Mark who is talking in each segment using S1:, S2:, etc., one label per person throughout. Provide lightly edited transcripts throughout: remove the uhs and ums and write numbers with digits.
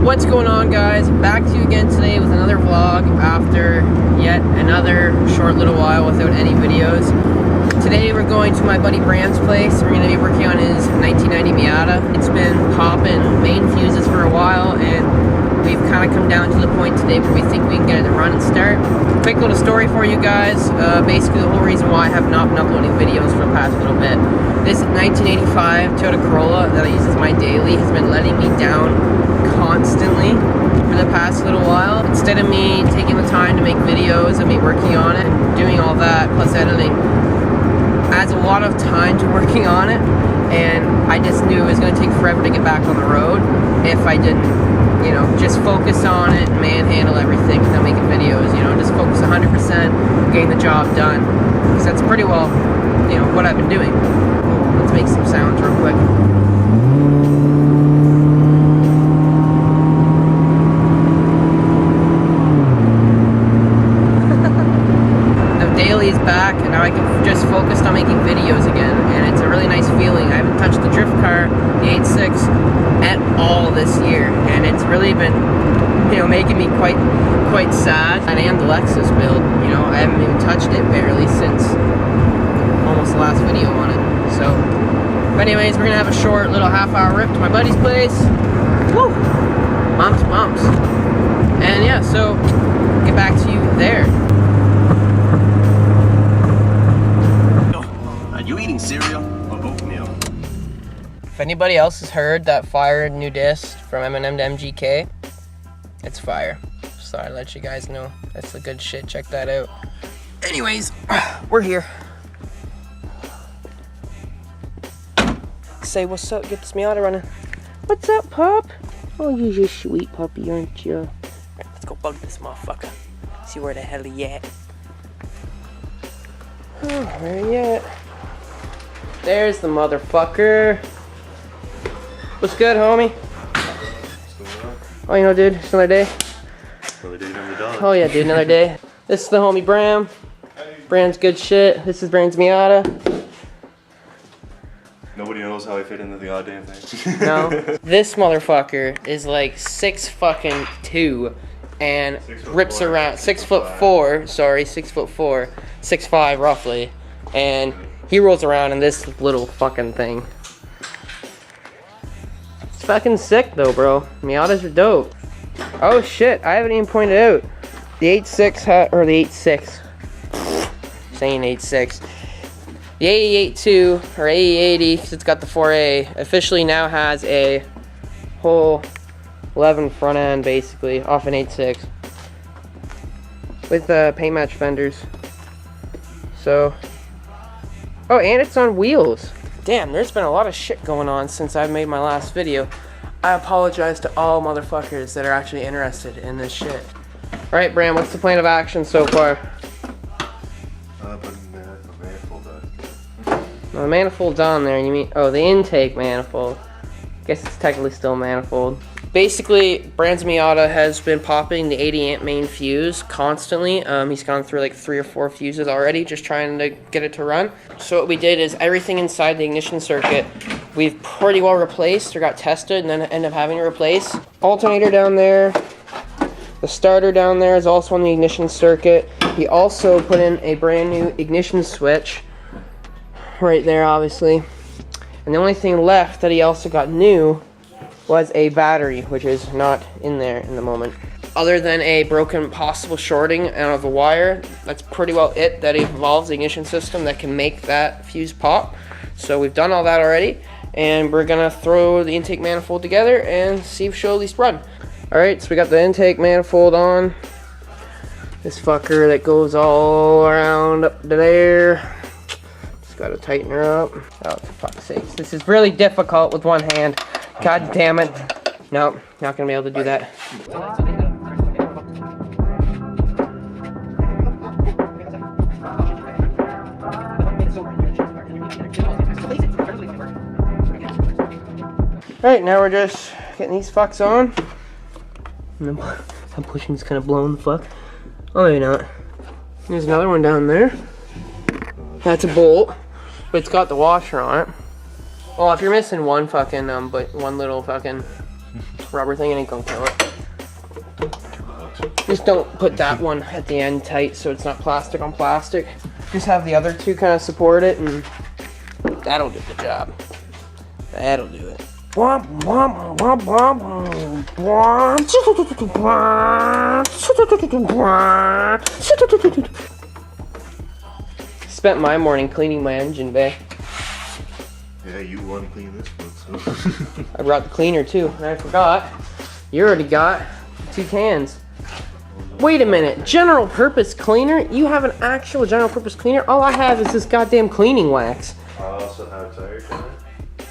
S1: What's going on, guys? Back to you again today with another vlog after yet another short little while without any videos. Today we're going to my buddy Bram's place. We're going to be working on his 1990 Miata. It's been popping main fuses for a while, and we've kind of come down to the point today where we think we can get it to run and start. Quick little story for you guys. Basically the whole reason why I have not been uploading videos for the past little bit. This 1985 Toyota Corolla that I use as my daily has been letting me down constantly for the past little while. Instead of me taking the time to make videos and me working on it and doing all that plus editing, adds a lot of time to working on it, and I just knew it was going to take forever to get back on the road if I didn't, you know, just focus on it and manhandle everything without making videos, you know, just focus 100% getting the job done, because that's pretty well, you know, what I've been doing. Let's make some sounds real quick. Daily is back, and now I can just focus on making videos again, and it's a really nice feeling. I haven't touched the drift car, the 8.6, at all this year, and it's really been, you know, making me quite sad. And the Lexus build, you know, I haven't even touched it barely since almost the last video on it. So, but anyways, we're gonna have a short little half-hour rip to my buddy's place. Woo! Bumps. And yeah, so get back to you there.
S2: Cereal or oatmeal?
S1: If anybody else has heard that fire new disc from M&M to MGK, it's fire. Just thought I'd let you guys know. That's the good shit. Check that out. Anyways, we're here. Say what's up. Get this Miata running. What's up, pup? Oh, you're just sweet puppy, aren't you? Right, let's go bug this motherfucker. See where the hell he at. Oh, where he at? There's the motherfucker. What's good, homie?
S2: What's going on?
S1: Oh, you know, dude, it's another day.
S2: Another day, another dollar.
S1: Oh yeah, dude, another day. This is the homie Bram. Bram's good shit. This is Bram's Miata.
S2: Nobody knows how I fit into the odd damn thing.
S1: No. This motherfucker is like 6'2" and rips around 6'4", sorry, 6'4", 6'5" roughly, and he rolls around in this little fucking thing. It's fucking sick though, bro. Miatas are dope. Oh shit, I haven't even pointed out. The 8.6 or the 8.6. Saying 8.6. The AE82 or AE80, because it's got the 4A, officially now has a whole 11 front end basically off an 8.6 with paint match fenders. So. Oh, and it's on wheels. Damn, there's been a lot of shit going on since I made my last video. I apologize to all motherfuckers that are actually interested in this shit. Alright, Bram, what's the plan of action so far?
S2: Putting the manifold on.
S1: Well, the manifold's on there, and you mean... Oh, the intake manifold. Guess it's technically still a manifold. Basically, Bram's Miata has been popping the 80 amp main fuse constantly. He's gone through like 3 or 4 fuses already, just trying to get it to run. So what we did is everything inside the ignition circuit, we've pretty well replaced or got tested and then ended up having to replace. Alternator down there. The starter down there is also on the ignition circuit. He also put in a brand new ignition switch right there, obviously. And the only thing left that he also got new was a battery, which is not in there in the moment. Other than a broken possible shorting out of a wire, that's pretty well it that involves the ignition system that can make that fuse pop. So we've done all that already, and we're gonna throw the intake manifold together and see if she'll at least run. Alright, so we got the intake manifold on. This fucker that goes all around up to there. Just gotta tighten her up. Oh, for fuck's sake. This is really difficult with one hand. God damn it. Nope, not gonna be able to do that. Alright, now we're just getting these fucks on. And then I'm pushing, it's kind of blowing the fuck. Oh, maybe not. There's another one down there. That's a bolt, but it's got the washer on it. Well, if you're missing one fucking, but one little fucking rubber thing, it ain't gonna kill it. Just don't put that one at the end tight so it's not plastic on plastic. Just have the other two kind of support it, and that'll do the job. That'll do it. Spent my morning cleaning my engine bay.
S2: Yeah, you want to clean this one, so.
S1: I brought the cleaner too, and I forgot. You already got 2 cans. Wait a minute, general purpose cleaner? You have an actual general purpose cleaner? All I have is this goddamn cleaning wax.
S2: I also have tire shine.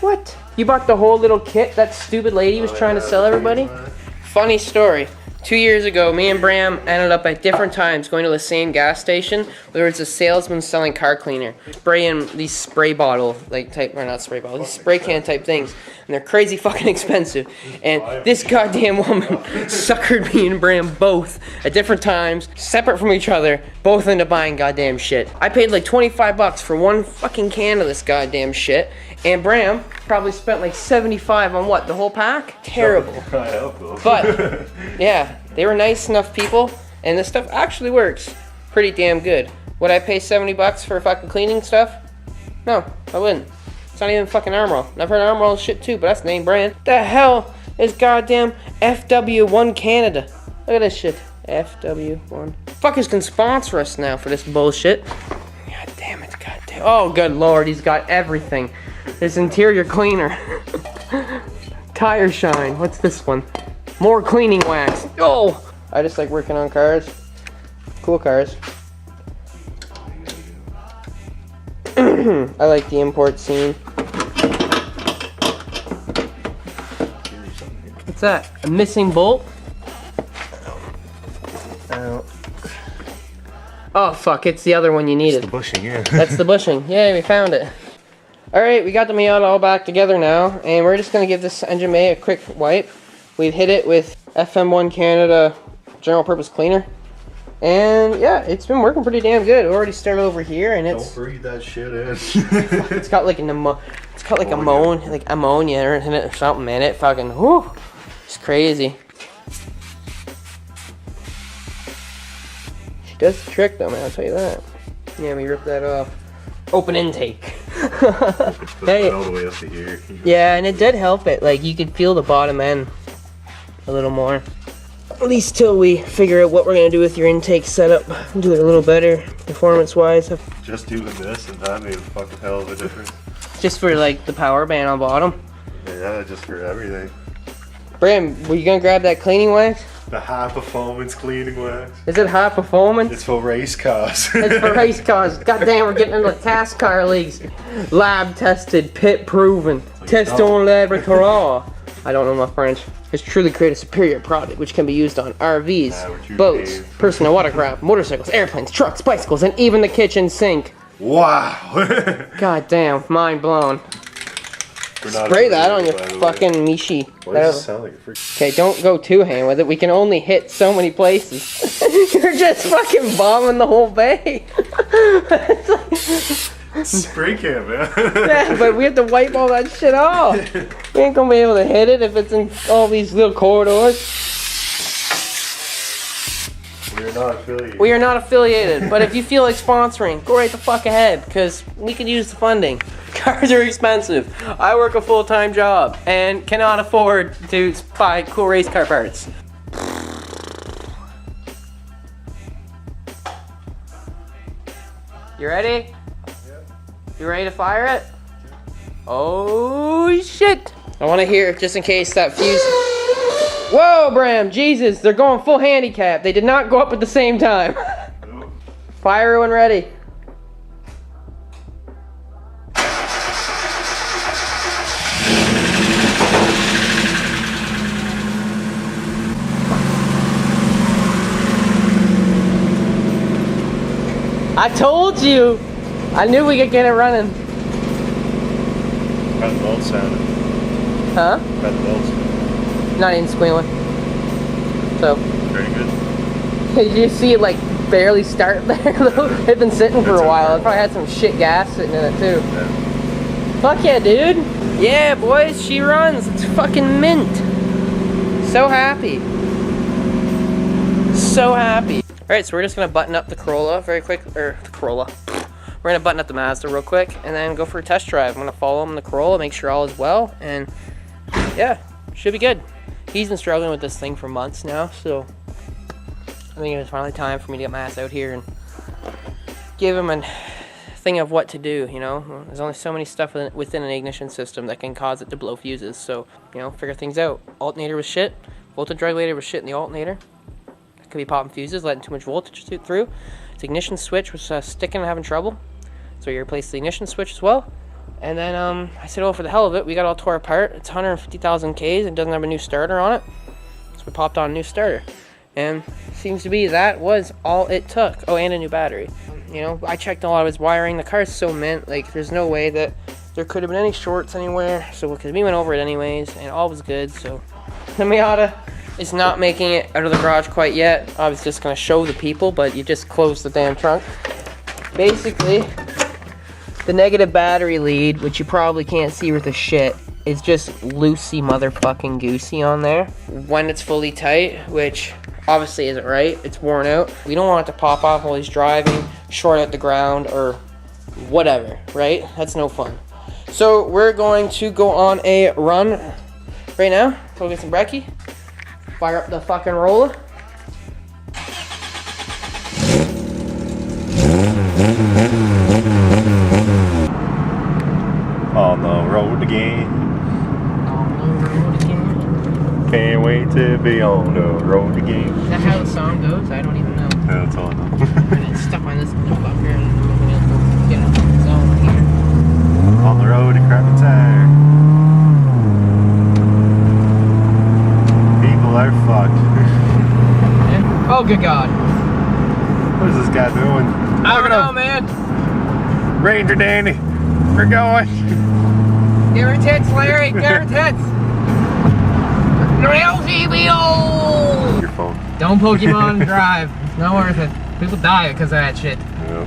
S1: What? You bought the whole little kit that stupid lady was trying to sell everybody? Funny story. 2 years ago, me and Bram ended up at different times going to the same gas station where there was a salesman selling car cleaner. Spraying these spray bottle, like type, or not spray bottle, these spray can type things. And they're crazy fucking expensive. And this goddamn woman suckered me and Bram both at different times, separate from each other, both into buying goddamn shit. I paid like 25 bucks for one fucking can of this goddamn shit. And Bram probably spent like 75 on what, the whole pack? Terrible. But, yeah, they were nice enough people, and this stuff actually works pretty damn good. Would I pay 70 bucks for fucking cleaning stuff? No, I wouldn't. It's not even fucking Armor All. I've heard Armor All shit too, but that's name brand. The hell is goddamn FW1 Canada? Look at this shit. FW1. Fuckers can sponsor us now for this bullshit. God damn it, god damn. Oh, good lord, he's got everything. This interior cleaner. Tire shine. What's this one? More cleaning wax. Oh! I just like working on cars. Cool cars. I like the import scene. What's that? A missing bolt? Oh fuck, it's the other one you needed.
S2: It's the bushing, yeah.
S1: That's the bushing. Yay, we found it. Alright, we got the Miata all back together now, and we're just going to give this engine bay a quick wipe. We've hit it with FM1 Canada general purpose cleaner. And yeah, it's been working pretty damn good. We already started over here, and it's...
S2: Don't breathe that shit in.
S1: It's got like ammonia in it or something, man. It fucking, whoo, it's crazy. She does the trick though, man, I'll tell you that. Yeah, we ripped that off. Open intake. Hey.
S2: All the way up to here.
S1: Yeah, and it did help it. Like, you could feel the bottom end a little more. At least till we figure out what we're gonna do with your intake setup. Do it a little better, performance-wise.
S2: Just doing this and that made a fucking hell of a difference.
S1: Just for like the power band on bottom.
S2: Yeah, just for everything.
S1: Bram, were you gonna grab that cleaning wax?
S2: The high performance cleaning wax.
S1: Is it high performance?
S2: It's for race cars.
S1: It's for race cars. Goddamn, we're getting into the task car leagues. Lab tested, pit proven. Test on laboratoire. I don't know my French. Has truly created a superior product which can be used on RVs, boats, personal watercraft, motorcycles, airplanes, trucks, bicycles, and even the kitchen sink.
S2: Wow.
S1: God damn, mind blown. Spray that on your fucking Mishi.
S2: Why does it sound like a freak?
S1: Okay, don't go too hand with it. We can only hit so many places. You're just fucking bombing the whole bay.
S2: Spray can, man.
S1: Yeah, but we have to wipe all that shit off. We ain't gonna be able to hit it if it's in all these little corridors.
S2: We're not affiliated.
S1: We are not affiliated, but if you feel like sponsoring, go right the fuck ahead, because we could use the funding. Cars are expensive. I work a full-time job and cannot afford to buy cool race car parts. You ready?
S2: Yep.
S1: You ready to fire it? Oh shit! I want to hear, just in case that fuse... Whoa, Bram! Jesus, they're going full handicap. They did not go up at the same time. Fire when ready. I told you! I knew we could get it running.
S2: How the belt sounded.
S1: Huh?
S2: How the belt sounded.
S1: Not even squealing. So.
S2: Very good.
S1: Did you see it like barely start there though? It'd been sitting for a while. It probably had some shit gas sitting in it too.
S2: Yeah.
S1: Fuck yeah, dude. Yeah, boys, she runs. It's fucking mint. So happy. So happy. Alright, so we're just gonna button up the Corolla very quick, or the Corolla. We're gonna button up the Mazda real quick and then go for a test drive. I'm gonna follow him in the Corolla, make sure all is well, and yeah, should be good. He's been struggling with this thing for months now, so I think it's finally time for me to get my ass out here and give him a thing of what to do, you know? There's only so many stuff within an ignition system that can cause it to blow fuses, so, you know, figure things out. Alternator was shit. Voltage regulator was shit in the alternator. It could be popping fuses, letting too much voltage through. Its ignition switch was sticking and having trouble, so you replaced the ignition switch as well. And then I said, oh, for the hell of it, we got all tore apart. It's 150,000 Ks. It doesn't have a new starter on it, so we popped on a new starter. And seems to be that was all it took. Oh, and a new battery. You know, I checked a lot of his wiring. The car's so mint, like, there's no way that there could have been any shorts anywhere. So, because we went over it anyways, and all was good. So, the Miata is not making it out of the garage quite yet. I was just going to show the people, but you just closed the damn trunk. Basically, the negative battery lead, which you probably can't see with the shit, is just loosey motherfucking goosey on there. When it's fully tight, which obviously isn't right, it's worn out. We don't want it to pop off while he's driving, short out the ground, or whatever, right? That's no fun. So we're going to go on a run right now. Go get some brekkie, fire up the fucking roller.
S2: On the road again. Can't wait to be on the road again.
S1: Is that how the song goes? I don't even know.
S2: Yeah, that's all I know.
S1: I'm gonna step on this motherfucker and I'm gonna go get in the zone here.
S2: On the road to Crappy Tire. People are fucked.
S1: Yeah. Oh, good God.
S2: What is this guy doing?
S1: I don't know, man.
S2: Ranger Danny, we're going.
S1: Give her tits, Larry. Give her tits. LCBO!
S2: Your phone.
S1: Don't Pokemon drive. It's not worth it. People die because of that shit.
S2: Yeah.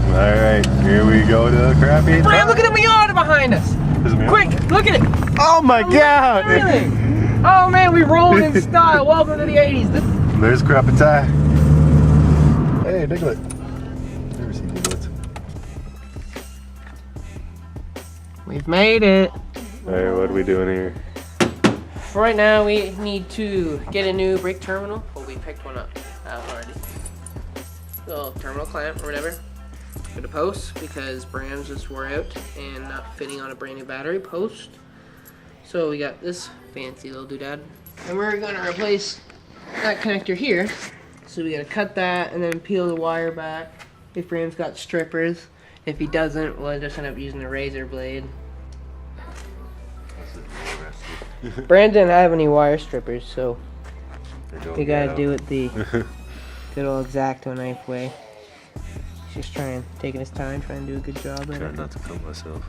S2: Alright, here we go to the Crappy.
S1: Brad, look at the Miata behind us. Quick, look at it.
S2: Oh my God.
S1: Really? Oh man, we rolling in style. Welcome to the 80s.
S2: There's Crappy Tire. Hey, Diglett. Never seen Diglett.
S1: We've made it.
S2: Alright, what are we doing here?
S1: For right now, we need to get a new brake terminal. Well, we picked one up already. Little terminal clamp or whatever. For the post, because Bram's just wore out and not fitting on a brand new battery post. So we got this fancy little doodad. And we're gonna replace that connector here. So we gotta cut that and then peel the wire back. If Bram's got strippers. If he doesn't, we'll just end up using a razor blade. Brandon didn't have any wire strippers, so we gotta do it the good old X-Acto knife way. He's just taking his time, trying to do a good job at it.
S2: Trying not to cut myself.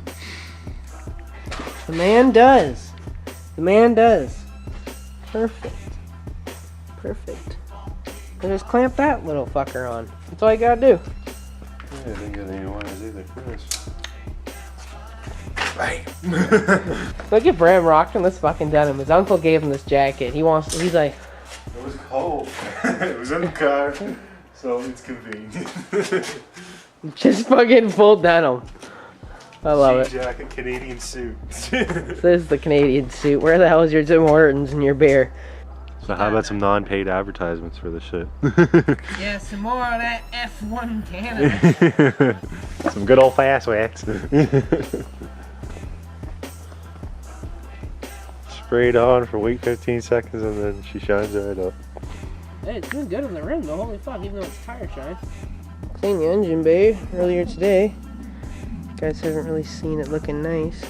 S1: The man does. The man does. Perfect. Perfect. And just clamp that little fucker on. That's all you gotta do.
S2: Yeah, I didn't get any wires either for this. Right.
S1: Look at Bram rocking this fucking denim. His uncle gave him this jacket. He's like,
S2: It was cold. It was in the car, so it's convenient.
S1: just fucking full denim. I love it.
S2: Jacket, Canadian suit.
S1: This is the Canadian suit. Where the hell is your Tim Hortons and your beer?
S2: So how about some non-paid advertisements for this shit?
S1: Yeah, some more of that F1 Canada.
S2: Some good old fast wax. Sprayed on for wait 15 seconds and then she shines right up.
S1: Hey, it's doing good on the rim though, holy fuck, even though it's tire shine. Cleaned the engine bay earlier today. You guys haven't really seen it looking nice.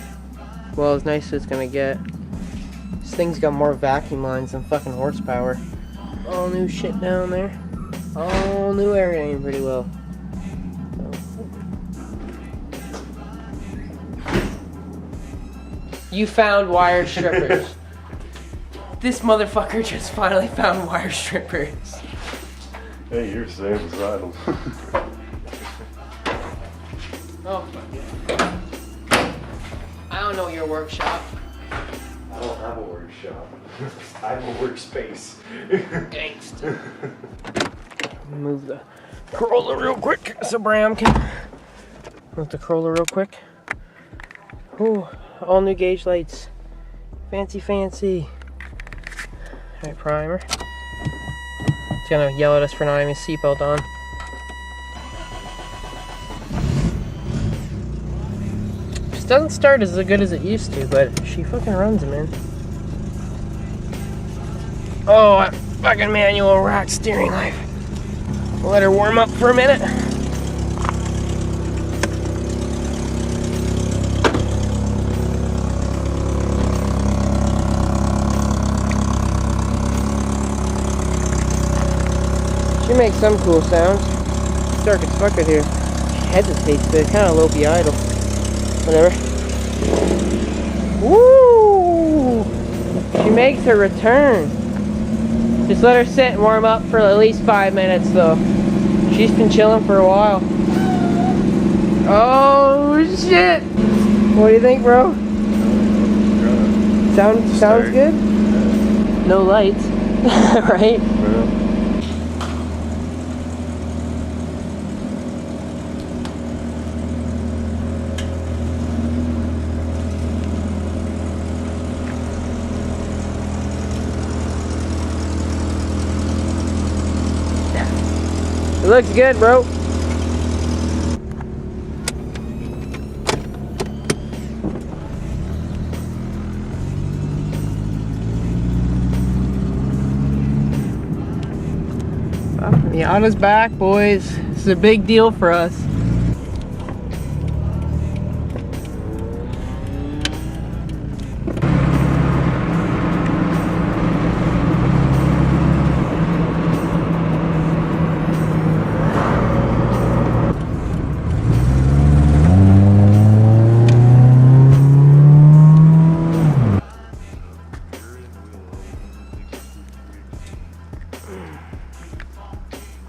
S1: Well, as nice as it's gonna get. This thing's got more vacuum lines than fucking horsepower. All new shit down there. All new everything pretty well. You found wire strippers. This motherfucker just finally found wire strippers.
S2: Hey, you're safe as rattles.
S1: Oh, fuck yeah. I don't know your workshop.
S2: don't have a workshop. I have a workspace.
S1: Gangsta. Move the Corolla real quick so Bram can move the Corolla real quick. Ooh, all new gauge lights. Fancy, fancy. Alright, primer. It's gonna yell at us for not having a seatbelt on. This doesn't start as good as it used to, but she fucking runs, man. Oh, that fucking manual rack steering life. We'll let her warm up for a minute. She makes some cool sounds. It's dark as fuck right here. She hesitates, but it's kind of low-key idle. Whatever. Woo! She makes her return. Just let her sit and warm up for at least 5 minutes, though. She's been chilling for a while. Oh shit! What do you think, bro? Sounds good. No lights, right? It looks good, bro. Miata's back, boys. This is a big deal for us.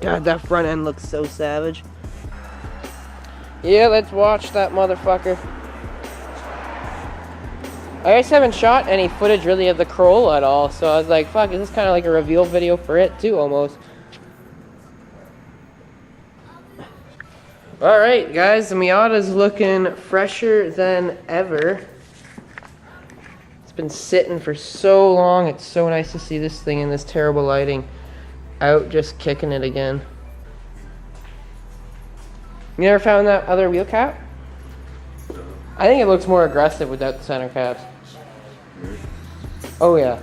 S1: God, that front end looks so savage. Yeah, let's watch that motherfucker. I just haven't shot any footage really of the Corolla at all, so I was like, fuck, is this kind of like a reveal video for it too, almost? Alright, guys, the Miata's looking fresher than ever. It's been sitting for so long. It's so nice to see this thing in this terrible lighting out, just kicking it again. You never found that other wheel cap? I think it looks more aggressive without the center caps. Oh yeah.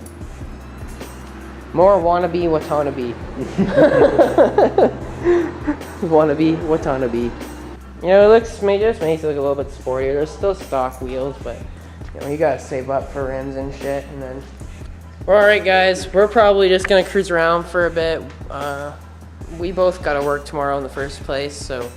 S1: More wannabe Watanabe. Wannabe Watanabe. You know, it looks, just makes it look a little bit sportier. There's still stock wheels, but you know, you gotta save up for rims and shit, and then. Alright guys, we're probably just gonna cruise around for a bit. We both gotta work tomorrow in the first place, so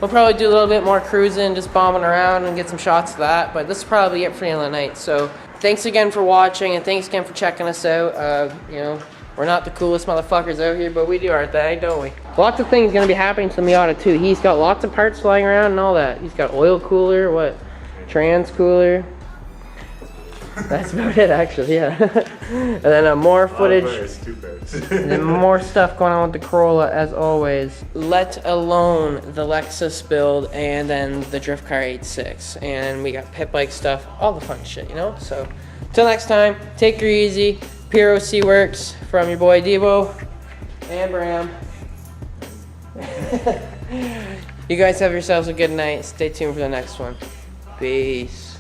S1: we'll probably do a little bit more cruising, just bombing around and get some shots of that, but this is probably it for the end of the night. So thanks again for watching, and thanks again for checking us out. You know, we're not the coolest motherfuckers out here, but we do our thing, don't we? Lots of things gonna be happening to the Miata too. He's got lots of parts flying around and all that. He's got oil cooler, what? Trans cooler. That's about it, actually, yeah. And then more footage, and then more stuff going on with the Corolla, as always. Let alone the Lexus build, and then the Drift Car 86. And we got pit bike stuff, all the fun shit, you know? So, till next time, take her easy. PROC Works from your boy Debo and Bram. You guys have yourselves a good night. Stay tuned for the next one. Peace.